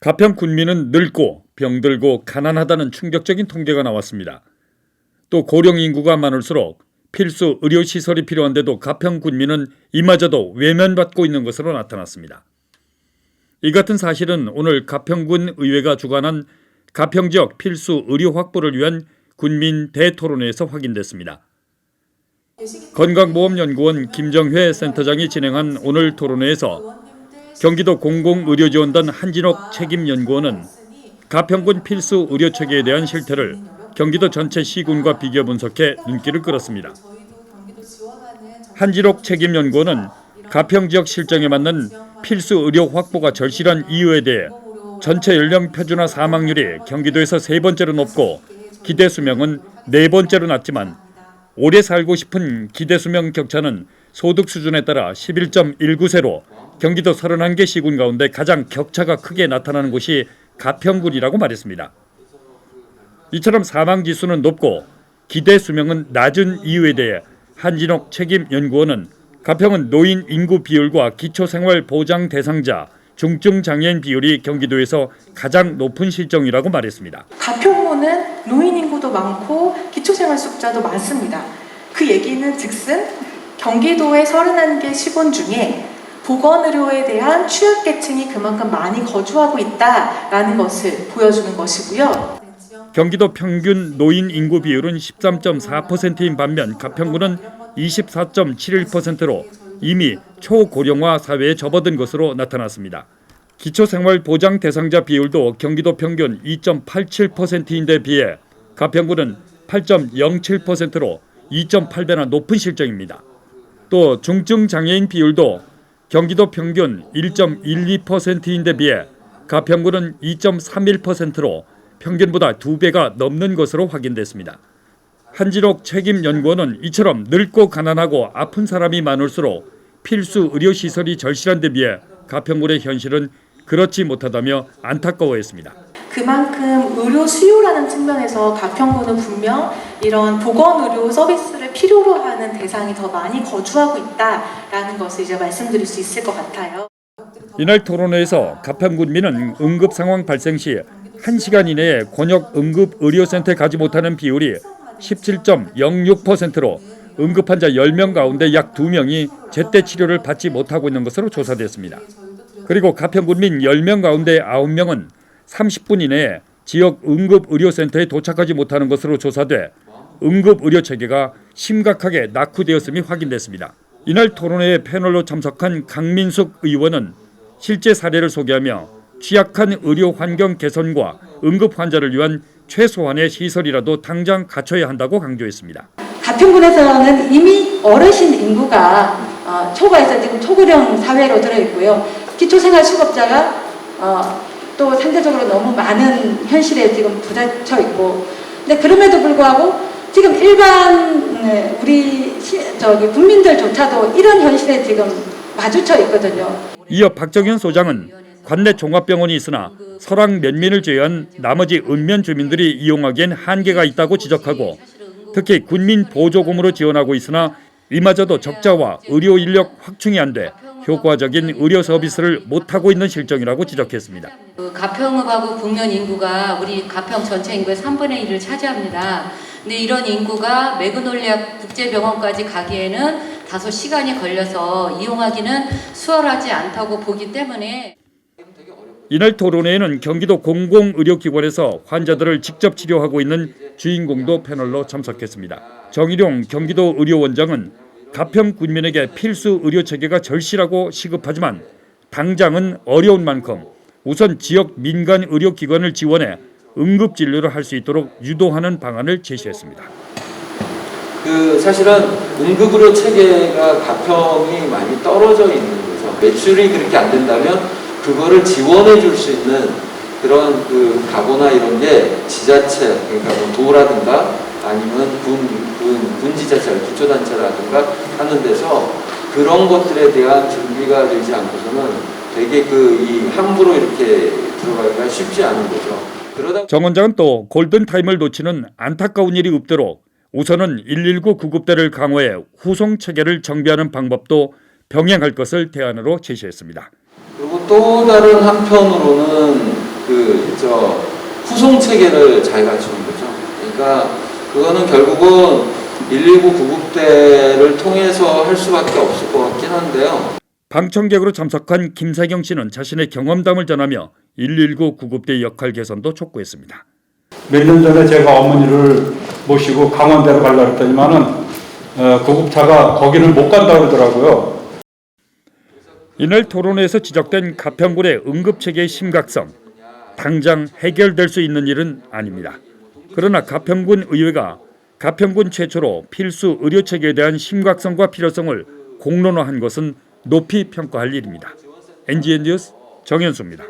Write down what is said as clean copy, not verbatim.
가평 군민은 늙고 병들고 가난하다는 충격적인 통계가 나왔습니다. 또 고령 인구가 많을수록 필수 의료시설이 필요한데도 가평 군민은 이마저도 외면받고 있는 것으로 나타났습니다. 이 같은 사실은 오늘 가평군 의회가 주관한 가평 지역 필수 의료 확보를 위한 군민 대토론회에서 확인됐습니다. 건강보험연구원 김정회 센터장이 진행한 오늘 토론회에서 경기도 공공의료지원단 한진옥 책임연구원은 가평군 필수 의료체계에 대한 실태를 경기도 전체 시군과 비교 분석해 눈길을 끌었습니다. 한진옥 책임연구원은 가평 지역 실정에 맞는 필수 의료 확보가 절실한 이유에 대해 전체 연령 표준화 사망률이 경기도에서 3번째로 높고 기대 수명은 4번째로 낮지만 오래 살고 싶은 기대 수명 격차는 소득 수준에 따라 11.19세로 경기도 31개 시군 가운데 가장 격차가 크게 나타나는 곳이 가평군이라고 말했습니다. 이처럼 사망지수는 높고 기대 수명은 낮은 이유에 대해 한진옥 책임연구원은 가평은 노인 인구 비율과 기초생활보장 대상자, 중증장애인 비율이 경기도에서 가장 높은 실정이라고 말했습니다. 가평군은 노인 인구도 많고 기초생활수급자도 많습니다. 그 얘기는 즉슨 경기도의 31개 시군 중에 보건의료에 대한 취약계층이 그만큼 많이 거주하고 있다라는 것을 보여주는 것이고요. 경기도 평균 노인 인구 비율은 13.4%인 반면 가평군은 24.71%로 이미 초고령화 사회에 접어든 것으로 나타났습니다. 기초생활보장 대상자 비율도 경기도 평균 2.87%인데 비해 가평군은 8.07%로 2.8배나 높은 실정입니다. 또 중증장애인 비율도 경기도 평균 1.12%인데 비해 가평군은 2.31%로 평균보다 2배가 넘는 것으로 확인됐습니다. 한진옥 책임연구원은 이처럼 늙고 가난하고 아픈 사람이 많을수록 필수 의료시설이 절실한 데 비해 가평군의 현실은 그렇지 못하다며 안타까워했습니다. 그만큼 의료 수요라는 측면에서 가평군은 분명 이런 보건의료 서비스를 필요로 하는 대상이 더 많이 거주하고 있다라는 것을 이제 말씀드릴 수 있을 것 같아요. 이날 토론회에서 가평군민은 응급 상황 발생 시 1시간 이내에 권역 응급의료센터에 가지 못하는 비율이 17.06%로 응급환자 10명 가운데 약 2명이 제때 치료를 받지 못하고 있는 것으로 조사됐습니다. 그리고 가평군민 10명 가운데 9명은 30분 이내에 지역 응급의료센터에 도착하지 못하는 것으로 조사돼 응급의료체계가 심각하게 낙후되었음이 확인됐습니다. 이날 토론회에 패널로 참석한 강민숙 의원은 실제 사례를 소개하며 취약한 의료 환경 개선과 응급 환자를 위한 최소한의 시설이라도 당장 갖춰야 한다고 강조했습니다. 가평군에서는 이미 어르신 인구가 초과해서 지금 초고령 사회로 들어있고요. 기초생활수급자가 또 상대적으로 너무 많은 현실에 지금 부딪혀 있고, 근데 그럼에도 불구하고 지금 일반 우리 국민들조차도 이런 현실에 지금 마주쳐 있거든요. 이어 박정현 소장은 관내 종합병원이 있으나 설악 면민을 제외한 나머지 읍면 주민들이 이용하기엔 한계가 있다고 지적하고 특히 군민 보조금으로 지원하고 있으나 이마저도 적자와 의료 인력 확충이 안 돼 효과적인 의료 서비스를 못하고 있는 실정이라고 지적했습니다. 가평읍하고 국면 인구가 우리 가평 전체 인구의 3분의 1을 차지합니다. 근데 이런 인구가 매그놀리아 국제병원까지 가기에는 다소 시간이 걸려서 이용하기는 수월하지 않다고 보기 때문에 이날 토론회에는 경기도 공공의료기관에서 환자들을 직접 치료하고 있는 주인공도 패널로 참석했습니다. 정일용 경기도 의료원장은 가평 군민에게 필수 의료체계가 절실하고 시급하지만 당장은 어려운 만큼 우선 지역 민간 의료기관을 지원해 응급진료를 할 수 있도록 유도하는 방안을 제시했습니다. 사실은 응급의료 체계가 가평이 많이 떨어져 있는 거죠. 매출이 그렇게 안 된다면 그거를 지원해 줄 수 있는 그런 가구나 이런 게 지자체, 그러니까 뭐 도라든가 아니면 군지자체, 기초단체라든가 하는 데서 그런 것들에 대한 준비가 되지 않고서는 되게 이 함부로 이렇게 들어가기가 쉽지 않은 거죠. 정 원장은 또 골든타임을 놓치는 안타까운 일이 없도록 우선은 119 구급대를 강화해 후송 체계를 정비하는 방법도 병행할 것을 대안으로 제시했습니다. 그리고 또 다른 한편으로는 후송 체계를 잘 갖추는 거죠. 그러니까 그거는 결국은 119 구급대를 통해서 할 수밖에 없을 것 같긴 한데요. 방청객으로 참석한 김사경 씨는 자신의 경험담을 전하며 119 구급대 역할 개선도 촉구했습니다. 몇 년 전에 제가 어머니를 모시고 강원대로 가려고 했더니만은 구급차가 거기를 못 간다고 그러더라고요. 이날 토론회에서 지적된 가평군의 응급체계의 심각성, 당장 해결될 수 있는 일은 아닙니다. 그러나 가평군 의회가 가평군 최초로 필수 의료체계에 대한 심각성과 필요성을 공론화한 것은 높이 평가할 일입니다. NGN 뉴스 정현수입니다.